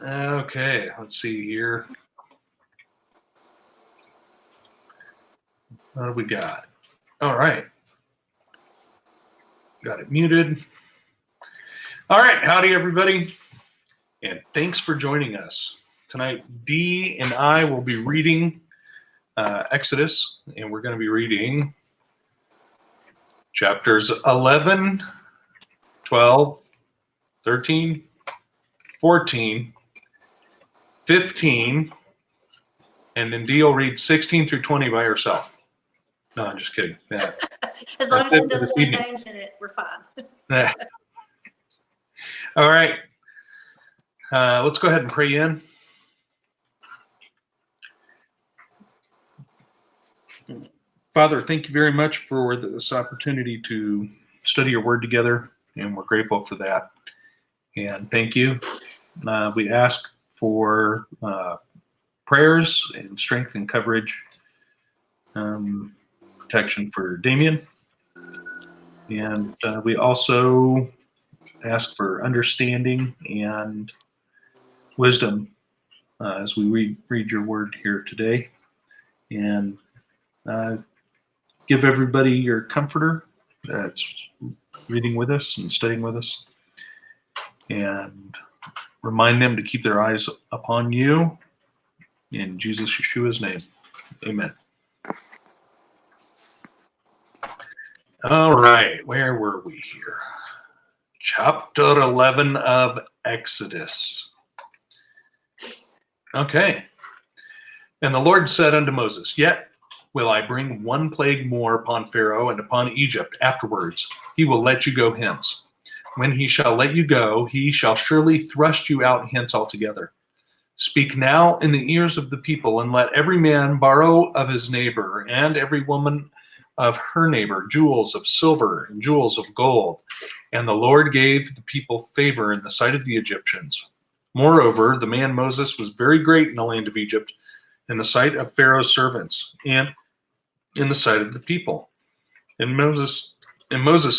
Okay, let's see here. What do we got? All right. Got it muted. All right, howdy everybody, and thanks for joining us. Tonight, Dee and I will be reading Exodus, and we're going to be reading chapters 11, 12, 13, 14, 15, and then Dee will read 16 through 20 by herself. No, I'm just kidding. Yeah. As long as it doesn't have names in it, we're fine. All right. Let's go ahead and pray in. Father, thank you very much for this opportunity to study your word together, and we're grateful for that. And thank you. We ask for prayers and strength and coverage, protection for Damien. And we also ask for understanding and wisdom as we read your word here today. And give everybody your comforter that's reading with us and studying with us. And remind them to keep their eyes upon you. In Jesus Yeshua's name, amen. All right, where were we here? Chapter 11 of Exodus. Okay. And the Lord said unto Moses, Yet will I bring one plague more upon Pharaoh and upon Egypt. Afterwards he will let you go hence. When he shall let you go, he shall surely thrust you out hence altogether. Speak now in the ears of the people, and let every man borrow of his neighbor, and every woman of her neighbor, jewels of silver and jewels of gold. And the Lord gave the people favor in the sight of the Egyptians. Moreover, the man Moses was very great in the land of Egypt, in the sight of Pharaoh's servants, and in the sight of the people. And Moses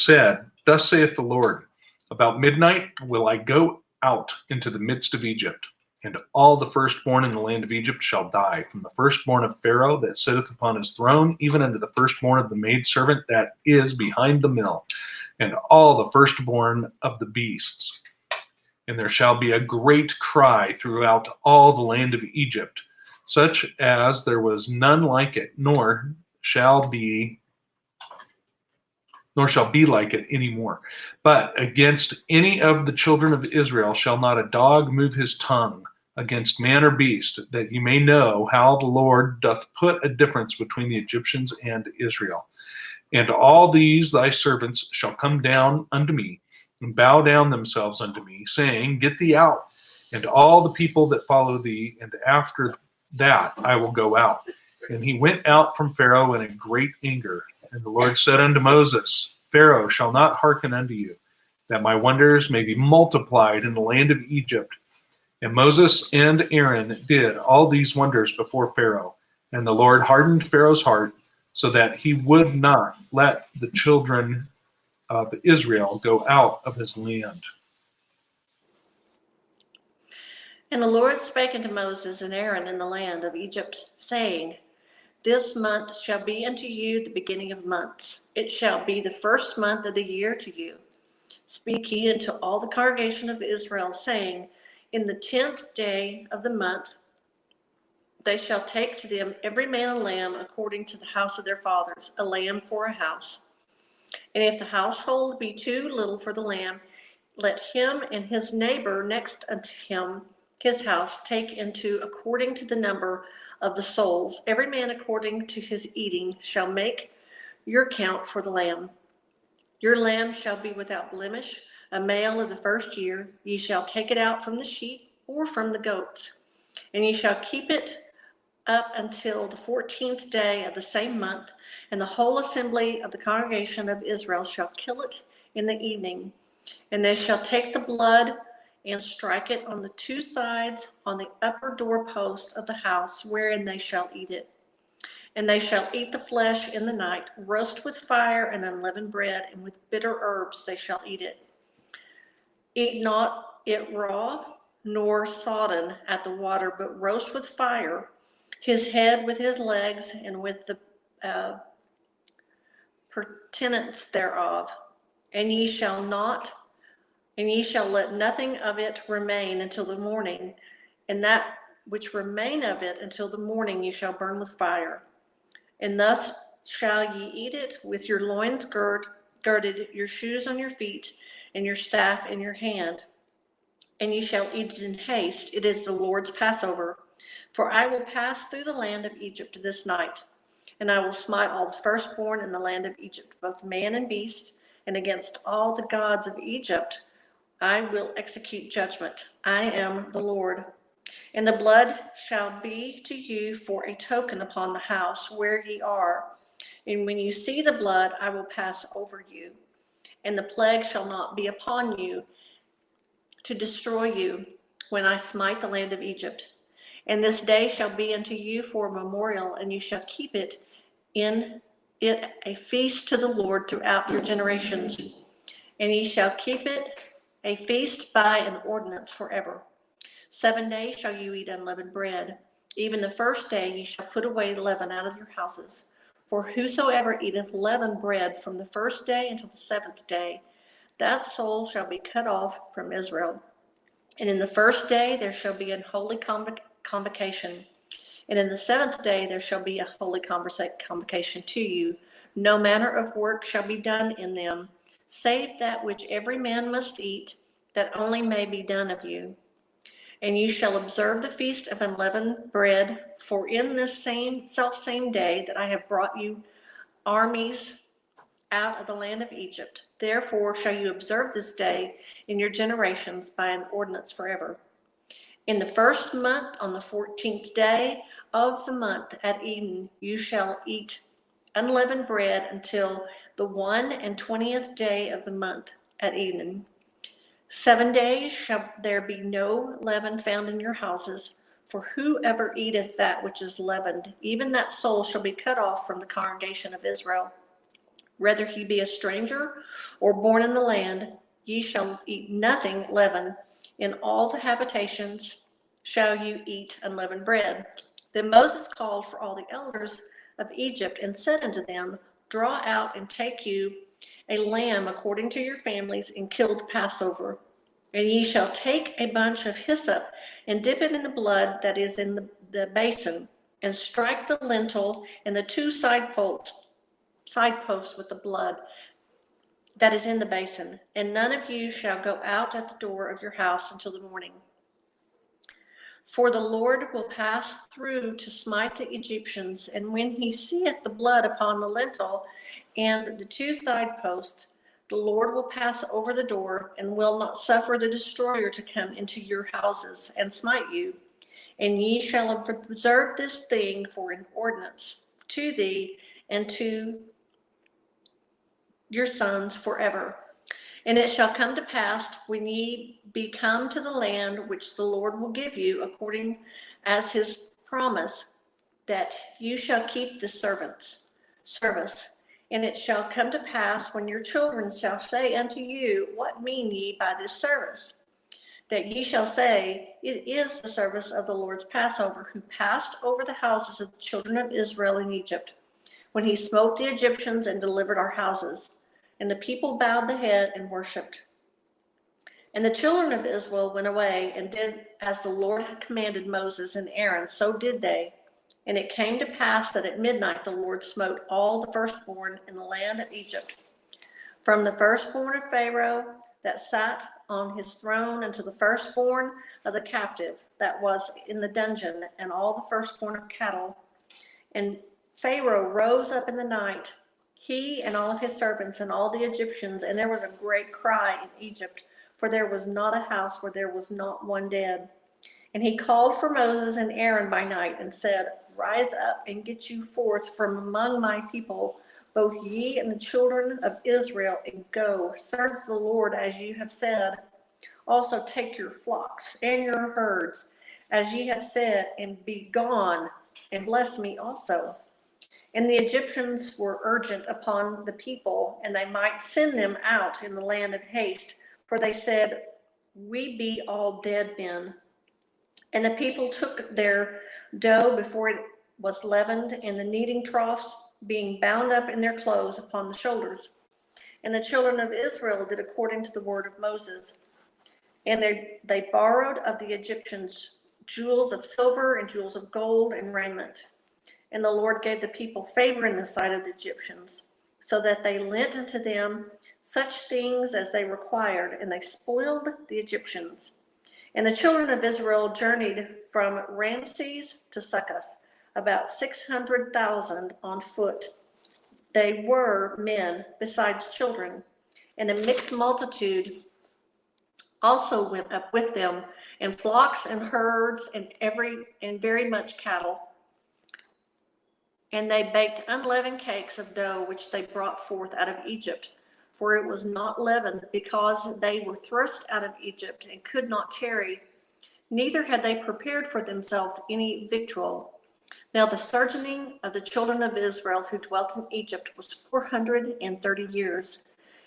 said, Thus saith the Lord, About midnight will I go out into the midst of Egypt, and all the firstborn in the land of Egypt shall die, from the firstborn of Pharaoh that sitteth upon his throne, even unto the firstborn of the maidservant that is behind the mill, and all the firstborn of the beasts. And there shall be a great cry throughout all the land of Egypt, such as there was none like it, nor shall be like it any more. But against any of the children of Israel shall not a dog move his tongue against man or beast, that you may know how the Lord doth put a difference between the Egyptians and Israel. And all these thy servants shall come down unto me, and bow down themselves unto me, saying, Get thee out, and all the people that follow thee, and after that I will go out. And he went out from Pharaoh in a great anger. And the Lord said unto Moses, Pharaoh shall not hearken unto you, that my wonders may be multiplied in the land of Egypt. And Moses and Aaron did all these wonders before Pharaoh. And the Lord hardened Pharaoh's heart, so that he would not let the children of Israel go out of his land. And the Lord spake unto Moses and Aaron in the land of Egypt, saying, This month shall be unto you the beginning of months. It shall be the first month of the year to you. Speak ye unto all the congregation of Israel, saying, In the 10th day of the month they shall take to them every man a lamb according to the house of their fathers, a lamb for a house. And if the household be too little for the lamb, let him and his neighbor next unto him his house take into according to the number of the souls. Every man according to his eating shall make your count for the lamb. Your lamb shall be without blemish, a male of the first year. Ye shall take it out from the sheep or from the goats, and ye shall keep it up until the 14th day of the same month, and the whole assembly of the congregation of Israel shall kill it in the evening. And they shall take the blood and strike it on the two sides on the upper doorposts of the house wherein they shall eat it. And they shall eat the flesh in the night, roast with fire and unleavened bread, and with bitter herbs they shall eat it. Eat not it raw, nor sodden at the water, but roast with fire, his head with his legs, and with the purtenance thereof. And ye shall let nothing of it remain until the morning, and that which remain of it until the morning ye shall burn with fire. And thus shall ye eat it with your loins girded, your shoes on your feet, and your staff in your hand. And ye shall eat it in haste. It is the Lord's Passover. For I will pass through the land of Egypt this night, and I will smite all the firstborn in the land of Egypt, both man and beast, and against all the gods of Egypt I will execute judgment. I am the Lord. And the blood shall be to you for a token upon the house where ye are. And when you see the blood, I will pass over you. And the plague shall not be upon you to destroy you when I smite the land of Egypt. And this day shall be unto you for a memorial, and you shall keep it in it a feast to the Lord throughout your generations. And ye shall keep it a feast by an ordinance forever. 7 days shall you eat unleavened bread. Even the first day ye shall put away leaven out of your houses. For whosoever eateth leavened bread from the first day until the 7th day, that soul shall be cut off from Israel. And in the first day there shall be an holy convocation. And in the 7th day there shall be a holy convocation to you. No manner of work shall be done in them, save that which every man must eat, that only may be done of you. And you shall observe the feast of unleavened bread, for in this selfsame day that I have brought you armies out of the land of Egypt. Therefore shall you observe this day in your generations by an ordinance forever. In the first month, on the 14th day of the month at even, you shall eat unleavened bread until the 21st day of the month at even. 7 days shall there be no leaven found in your houses, for whoever eateth that which is leavened, even that soul shall be cut off from the congregation of Israel. Whether he be a stranger or born in the land, ye shall eat nothing leavened. In all the habitations shall you eat unleavened bread. Then Moses called for all the elders of Egypt and said unto them, Draw out and take you a lamb according to your families, and kill the Passover. And ye shall take a bunch of hyssop and dip it in the blood that is in the basin, and strike the lintel and the two side posts with the blood that is in the basin. And none of you shall go out at the door of your house until the morning. For the Lord will pass through to smite the Egyptians, and when he seeth the blood upon the lintel and the two side posts, the Lord will pass over the door, and will not suffer the destroyer to come into your houses and smite you. And ye shall observe this thing for an ordinance to thee and to your sons forever. And it shall come to pass, when ye be come to the land which the Lord will give you, according as his promise, that you shall keep the service. And it shall come to pass, when your children shall say unto you, What mean ye by this service? That ye shall say, It is the service of the Lord's Passover, who passed over the houses of the children of Israel in Egypt, when he smote the Egyptians and delivered our houses. And the people bowed the head and worshipped. And the children of Israel went away and did as the Lord had commanded Moses and Aaron, so did they. And it came to pass that at midnight the Lord smote all the firstborn in the land of Egypt, from the firstborn of Pharaoh that sat on his throne unto the firstborn of the captive that was in the dungeon, and all the firstborn of cattle. And Pharaoh rose up in the night, he and all of his servants and all the Egyptians, and there was a great cry in Egypt, for there was not a house where there was not one dead. And he called for Moses and Aaron by night and said, Rise up and get you forth from among my people, both ye and the children of Israel, and go, serve the Lord as you have said. Also take your flocks and your herds, as ye have said, and be gone, and bless me also. And the Egyptians were urgent upon the people, and they might send them out in the land of haste. For they said, we be all dead men. And the people took their dough before it was leavened, and the kneading troughs being bound up in their clothes upon the shoulders. And the children of Israel did according to the word of Moses. And they borrowed of the Egyptians jewels of silver and jewels of gold and raiment. And the Lord gave the people favor in the sight of the Egyptians, so that they lent unto them such things as they required, and they spoiled the Egyptians. And the children of Israel journeyed from Ramses to Succoth, about 600,000 on foot. They were men besides children, and a mixed multitude also went up with them, and flocks and herds and very much cattle. And they baked unleavened cakes of dough, which they brought forth out of Egypt, for it was not leavened, because they were thrust out of Egypt and could not tarry. Neither had they prepared for themselves any victual. Now the sojourning of the children of Israel who dwelt in Egypt was 430 years.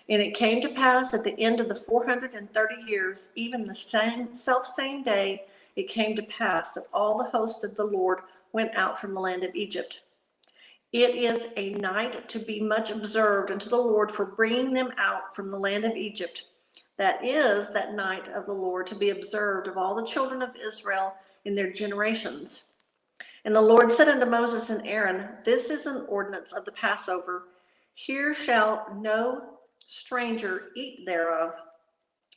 And it came to pass at the end of the 430 years, even the same day, it came to pass that all the host of the Lord went out from the land of Egypt. It is a night to be much observed unto the Lord for bringing them out from the land of Egypt. That is that night of the Lord to be observed of all the children of Israel in their generations. And the Lord said unto Moses and Aaron, This is an ordinance of the Passover. Here shall no stranger eat thereof,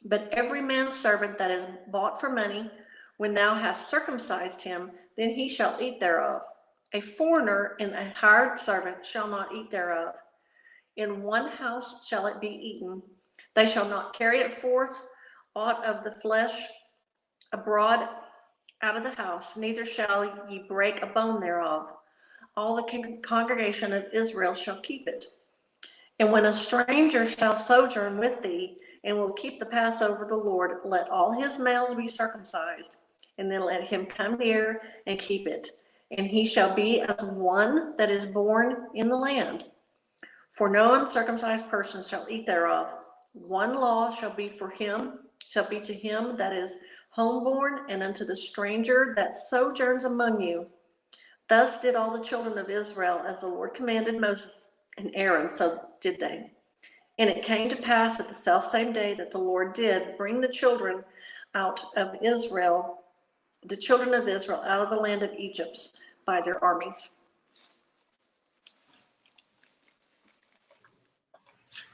but every man's servant that is bought for money, when thou hast circumcised him, then he shall eat thereof. A foreigner and a hired servant shall not eat thereof. In one house shall it be eaten. They shall not carry it forth aught of the flesh abroad out of the house, neither shall ye break a bone thereof. All the congregation of Israel shall keep it. And when a stranger shall sojourn with thee, and will keep the Passover of the Lord, let all his males be circumcised, and then let him come near and keep it. And he shall be as one that is born in the land. For no uncircumcised person shall eat thereof. One law shall be to him that is homeborn, and unto the stranger that sojourns among you. Thus did all the children of Israel, as the Lord commanded Moses and Aaron, so did they. And it came to pass at the selfsame day that the Lord did bring the children of Israel out of the land of Egypt by their armies.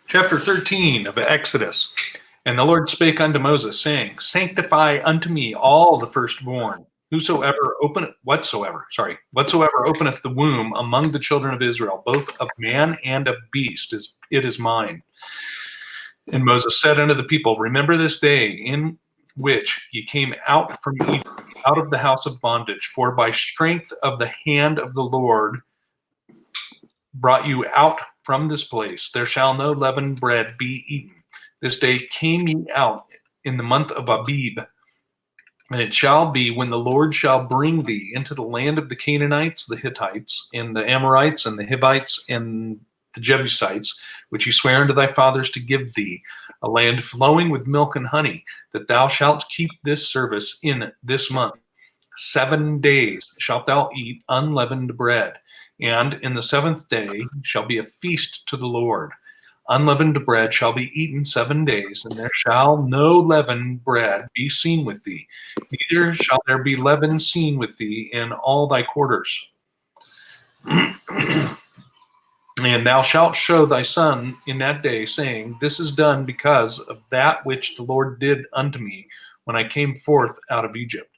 Chapter 13 of Exodus. And the Lord spake unto Moses, saying, Sanctify unto me all the firstborn, whatsoever openeth the womb among the children of Israel, both of man and of beast, it is mine. And Moses said unto the people, Remember this day in which ye came out from Egypt, out of the house of bondage, for by strength of the hand of the Lord brought you out from this place. There shall no leavened bread be eaten. This day came ye out in the month of Abib. And it shall be, when the Lord shall bring thee into the land of the Canaanites, the Hittites, and the Amorites, and the Hivites, and the Jebusites, which he sware unto thy fathers to give thee, a land flowing with milk and honey, that thou shalt keep this service in this month. 7 days shalt thou eat unleavened bread, and in the 7th day shall be a feast to the Lord. Unleavened bread shall be eaten 7 days, and there shall no leavened bread be seen with thee, neither shall there be leaven seen with thee in all thy quarters. And thou shalt show thy son in that day, saying, This is done because of that which the Lord did unto me when I came forth out of Egypt.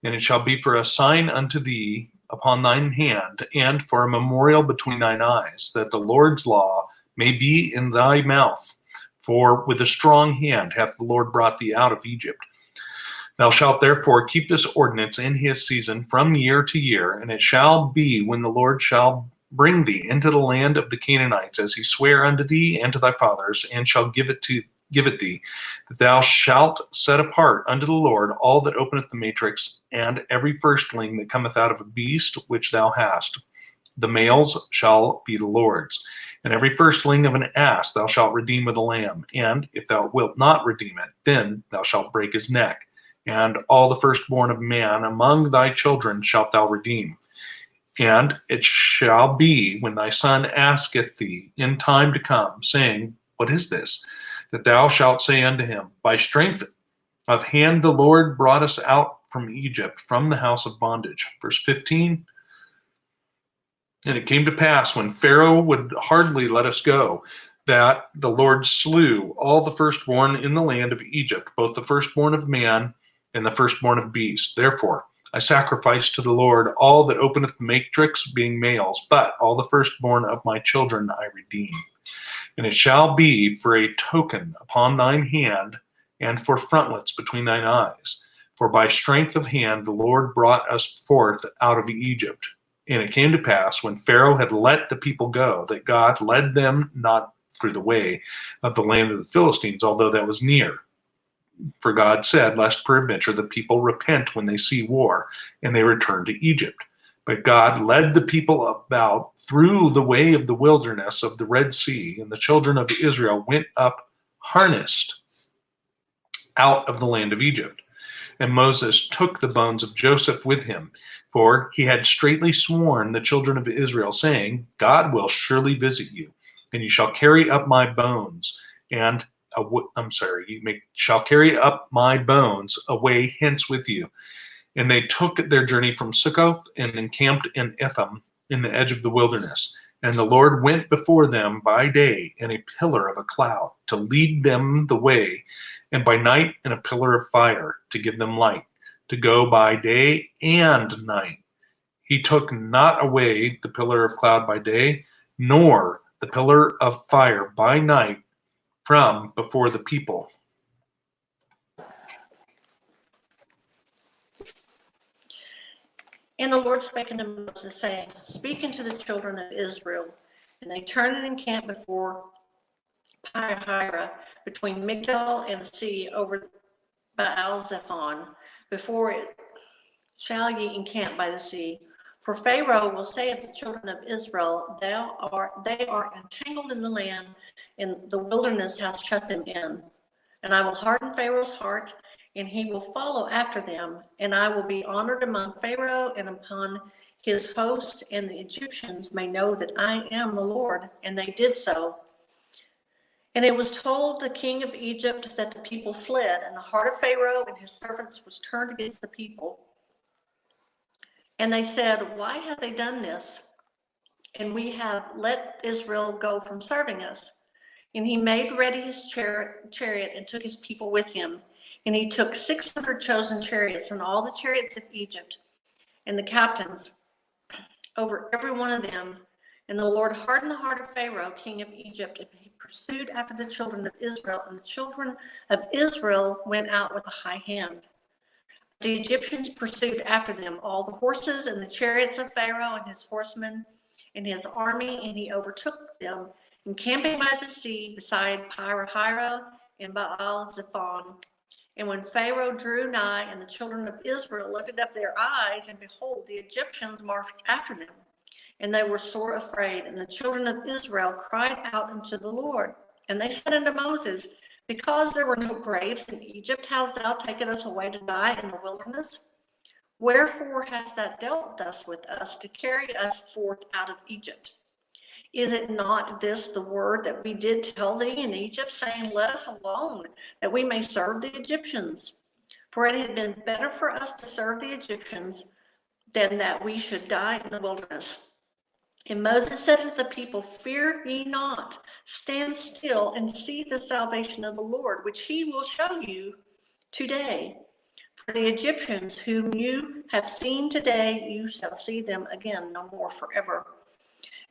And it shall be for a sign unto thee upon thine hand, and for a memorial between thine eyes, that the Lord's law may be in thy mouth. For with a strong hand hath the Lord brought thee out of Egypt. Thou shalt therefore keep this ordinance in his season from year to year, and it shall be, when the Lord shall bring thee into the land of the Canaanites, as he sware unto thee and to thy fathers, and shall give it thee, that thou shalt set apart unto the Lord all that openeth the matrix, and every firstling that cometh out of a beast which thou hast. The males shall be the Lord's. And every firstling of an ass thou shalt redeem with a lamb. And if thou wilt not redeem it, then thou shalt break his neck. And all the firstborn of man among thy children shalt thou redeem. And it shall be, when thy son asketh thee in time to come, saying, What is this? That thou shalt say unto him, By strength of hand the Lord brought us out from Egypt, from the house of bondage. Verse 15. And it came to pass, when Pharaoh would hardly let us go, that the Lord slew all the firstborn in the land of Egypt, both the firstborn of man and the firstborn of beast. Therefore I sacrifice to the Lord all that openeth the matrix, being males, but all the firstborn of my children I redeem. And it shall be for a token upon thine hand, and for frontlets between thine eyes. For by strength of hand the Lord brought us forth out of Egypt. And it came to pass, when Pharaoh had let the people go, that God led them not through the way of the land of the Philistines, although that was near. For God said, Lest peradventure the people repent when they see war, and they return to Egypt. But God led the people about through the way of the wilderness of the Red Sea, and the children of Israel went up harnessed out of the land of Egypt. And Moses took the bones of Joseph with him, for he had straitly sworn the children of Israel, saying, God will surely visit you, and you shall carry up my bones, and shall carry up my bones away hence with you. And they took their journey from Succoth and encamped in Etham in the edge of the wilderness. And the Lord went before them by day in a pillar of a cloud to lead them the way, and by night in a pillar of fire to give them light, to go by day and night. He took not away the pillar of cloud by day, nor the pillar of fire by night from before the people. And the Lord spake unto Moses, saying, Speak unto the children of Israel. And they turned and encamped before Pi-hahiroth, between Migdol and the sea, over Baal-zephon. Before it shall ye encamp by the sea. For Pharaoh will say of the children of Israel, they are entangled in the land, and the wilderness hath shut them in. And I will harden Pharaoh's heart, and he will follow after them. And I will be honored among Pharaoh and upon his host, and the Egyptians may know that I am the Lord. And they did so. And it was told the king of Egypt that the people fled, and the heart of Pharaoh and his servants was turned against the people. And they said, Why have they done this? And we have let Israel go from serving us. And he made ready his chariot and took his people with him. And he took 600 chosen chariots and all the chariots of Egypt and the captains over every one of them. And the Lord hardened the heart of Pharaoh, king of Egypt, and he pursued after the children of Israel. And the children of Israel went out with a high hand. The Egyptians pursued after them all the horses and the chariots of Pharaoh and his horsemen and his army, and he overtook them, encamping by the sea beside Pi-hahiroth and Baal-zephon. And when Pharaoh drew nigh, and the children of Israel lifted up their eyes, and behold, the Egyptians marched after them, and they were sore afraid. And the children of Israel cried out unto the Lord. And they said unto Moses, Because there were no graves in Egypt, hast thou taken us away to die in the wilderness? Wherefore hast thou dealt thus with us, to carry us forth out of Egypt? Is it not this the word that we did tell thee in Egypt, saying, Let us alone, that we may serve the Egyptians? For it had been better for us to serve the Egyptians than that we should die in the wilderness. And Moses said unto the people, Fear ye not, stand still and see the salvation of the Lord, which he will show you today. For the Egyptians whom you have seen today, you shall see them again no more forever.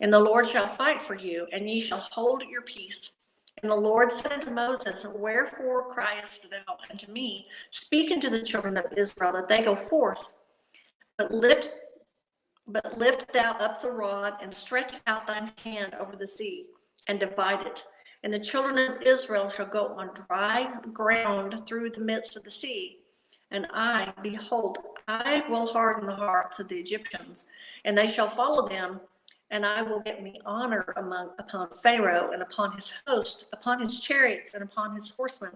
And the Lord shall fight for you, and ye shall hold your peace. And the Lord said unto Moses, Wherefore criest thou unto me? Speak unto the children of Israel, that they go forth. But lift thou up the rod, and stretch out thine hand over the sea, and divide it. And the children of Israel shall go on dry ground through the midst of the sea. And I, behold, I will harden the hearts of the Egyptians, and they shall follow them, and I will get me honor upon Pharaoh and upon his host, upon his chariots and upon his horsemen.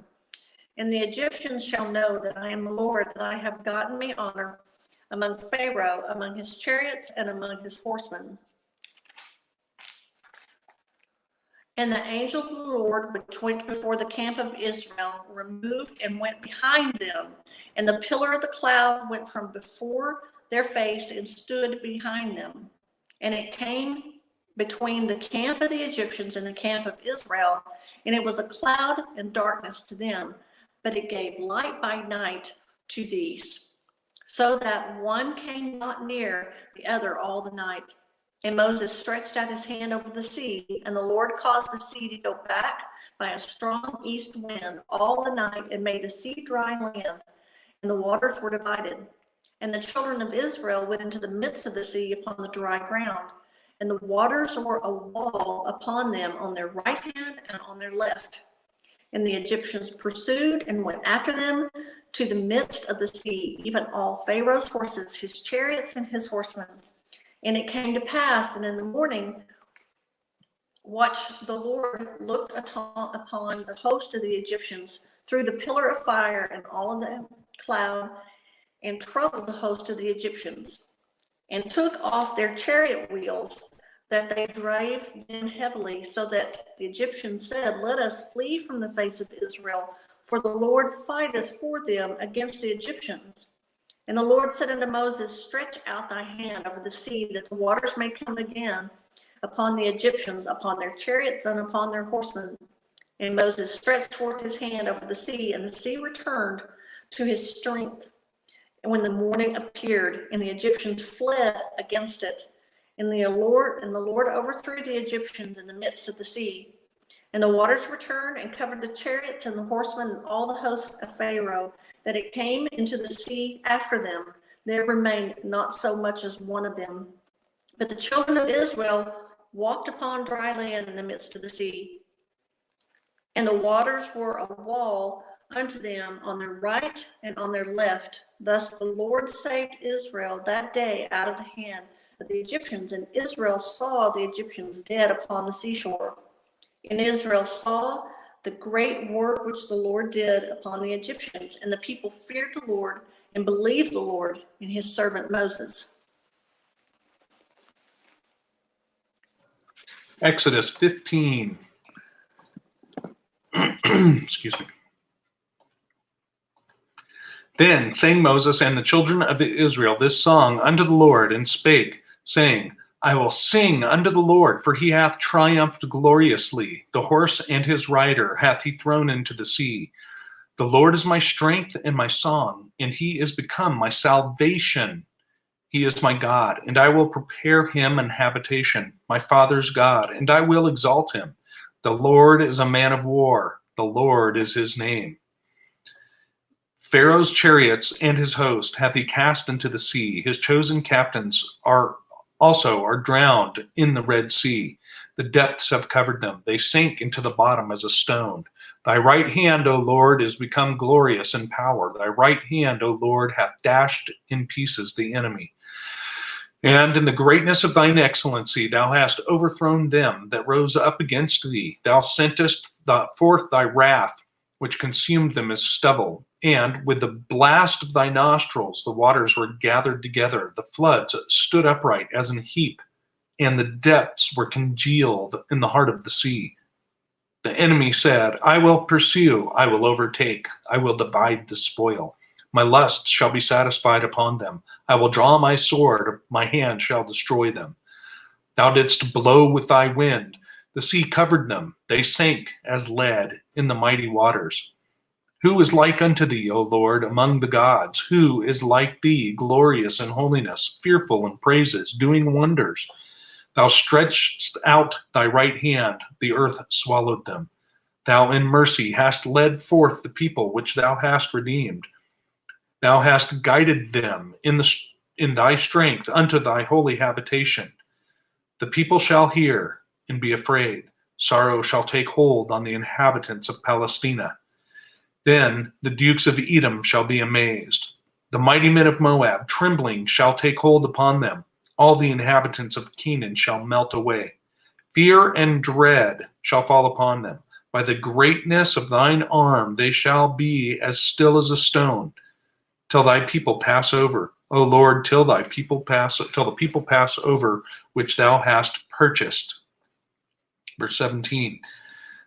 And the Egyptians shall know that I am the Lord, that I have gotten me honor among Pharaoh, among his chariots, and among his horsemen. And the angel of the Lord, which went before the camp of Israel, removed and went behind them. And the pillar of the cloud went from before their face and stood behind them. And it came between the camp of the Egyptians and the camp of Israel, and it was a cloud and darkness to them, but it gave light by night to these, so that one came not near the other all the night. And Moses stretched out his hand over the sea, and the Lord caused the sea to go back by a strong east wind all the night, and made the sea dry land, and the waters were divided. And the children of Israel went into the midst of the sea upon the dry ground, and the waters were a wall upon them on their right hand and on their left. And the Egyptians pursued and went after them to the midst of the sea, even all Pharaoh's horses, his chariots, and his horsemen. And it came to pass, and in the morning, the Lord looked upon the host of the Egyptians through the pillar of fire and all of the cloud, and troubled the host of the Egyptians, and took off their chariot wheels, that they drave them heavily, so that the Egyptians said, Let us flee from the face of Israel, for the Lord fighteth for them against the Egyptians. And the Lord said unto Moses, Stretch out thy hand over the sea, that the waters may come again upon the Egyptians, upon their chariots, and upon their horsemen. And Moses stretched forth his hand over the sea, and the sea returned to his strength. And when the morning appeared, and the Egyptians fled against it, and the Lord overthrew the Egyptians in the midst of the sea. And the waters returned and covered the chariots and the horsemen and all the hosts of Pharaoh, that it came into the sea after them. There remained not so much as one of them. But the children of Israel walked upon dry land in the midst of the sea. And the waters were a wall unto them on their right and on their left. Thus the Lord saved Israel that day out of the hand of the Egyptians. And Israel saw the Egyptians dead upon the seashore. And Israel saw the great work which the Lord did upon the Egyptians. And the people feared the Lord and believed the Lord and his servant Moses. Exodus 15. Excuse me. Then sang Moses and the children of Israel this song unto the Lord, and spake, saying, I will sing unto the Lord, for he hath triumphed gloriously. The horse and his rider hath he thrown into the sea. The Lord is my strength and my song, and he is become my salvation. He is my God, and I will prepare him an habitation, my father's God, and I will exalt him. The Lord is a man of war. The Lord is his name. Pharaoh's chariots and his host hath he cast into the sea. His chosen captains are drowned in the Red Sea. The depths have covered them. They sank into the bottom as a stone. Thy right hand, O Lord, is become glorious in power. Thy right hand, O Lord, hath dashed in pieces the enemy. And in the greatness of thine excellency, thou hast overthrown them that rose up against thee. Thou sentest forth thy wrath, which consumed them as stubble. And with the blast of thy nostrils, the waters were gathered together. The floods stood upright as an heap, and the depths were congealed in the heart of the sea. The enemy said, I will pursue, I will overtake, I will divide the spoil. My lust shall be satisfied upon them. I will draw my sword, my hand shall destroy them. Thou didst blow with thy wind. The sea covered them. They sank as lead in the mighty waters. Who is like unto thee, O Lord, among the gods? Who is like thee, glorious in holiness, fearful in praises, doing wonders? Thou stretchedst out thy right hand, the earth swallowed them. Thou in mercy hast led forth the people which thou hast redeemed. Thou hast guided them in thy strength unto thy holy habitation. The people shall hear and be afraid. Sorrow shall take hold on the inhabitants of Palestina. Then the dukes of Edom shall be amazed. The mighty men of Moab, trembling, shall take hold upon them. all the inhabitants of Canaan shall melt away. Fear and dread shall fall upon them. By the greatness of thine arm they shall be as still as a stone, till thy people pass over. O Lord, till the people pass over, which thou hast purchased. Verse 17.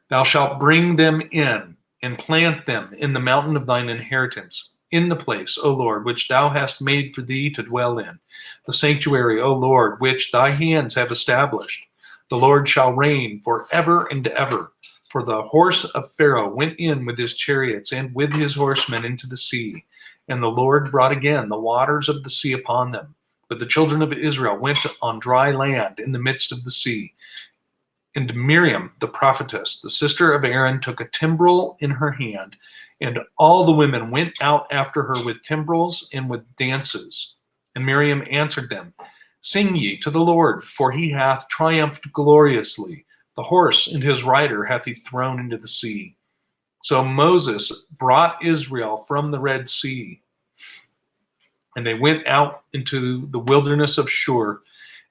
Thou shalt bring them in and plant them in the mountain of thine inheritance, in the place, O Lord, which thou hast made for thee to dwell in, the sanctuary, O Lord, which thy hands have established. The Lord shall reign forever and ever. For the horse of Pharaoh went in with his chariots and with his horsemen into the sea, and the Lord brought again the waters of the sea upon them. But the children of Israel went on dry land in the midst of the sea. And Miriam, the prophetess, the sister of Aaron, took a timbrel in her hand, and all the women went out after her with timbrels and with dances. And Miriam answered them, Sing ye to the Lord, for he hath triumphed gloriously. The horse and his rider hath he thrown into the sea. So Moses brought Israel from the Red Sea, and they went out into the wilderness of Shur,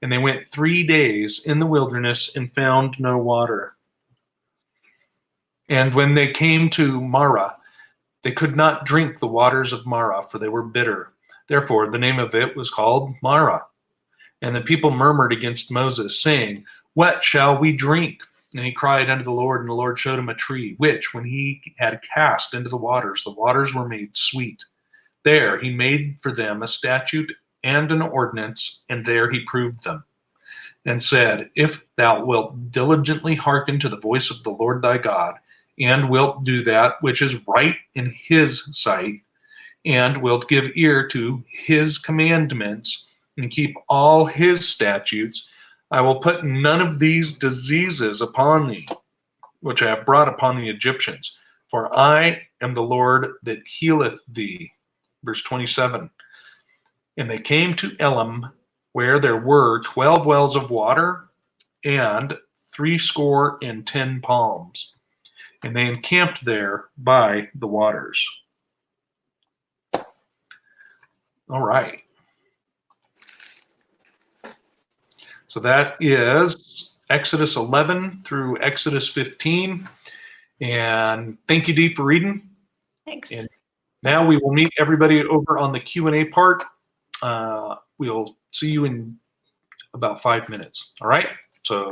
and they went 3 days in the wilderness and found no water. And when they came to Marah, they could not drink the waters of Marah, for they were bitter. Therefore the name of it was called Marah. And the people murmured against Moses, saying, What shall we drink? And he cried unto the Lord, and the Lord showed him a tree, which, when he had cast into the waters were made sweet. There he made for them a statute and an ordinance, and there he proved them, and said, If thou wilt diligently hearken to the voice of the Lord thy God, and wilt do that which is right in his sight, and wilt give ear to his commandments, and keep all his statutes, I will put none of these diseases upon thee, which I have brought upon the Egyptians, for I am the Lord that healeth thee. Verse 27. And they came to Elim, where there were 12 wells of water, and 70 palms. And they encamped there by the waters. All right. So that is Exodus 11 through Exodus 15. And thank you, Dee, for reading. Thanks. And now we will meet everybody over on the Q&A part. We'll see you in about 5 minutes. All right. So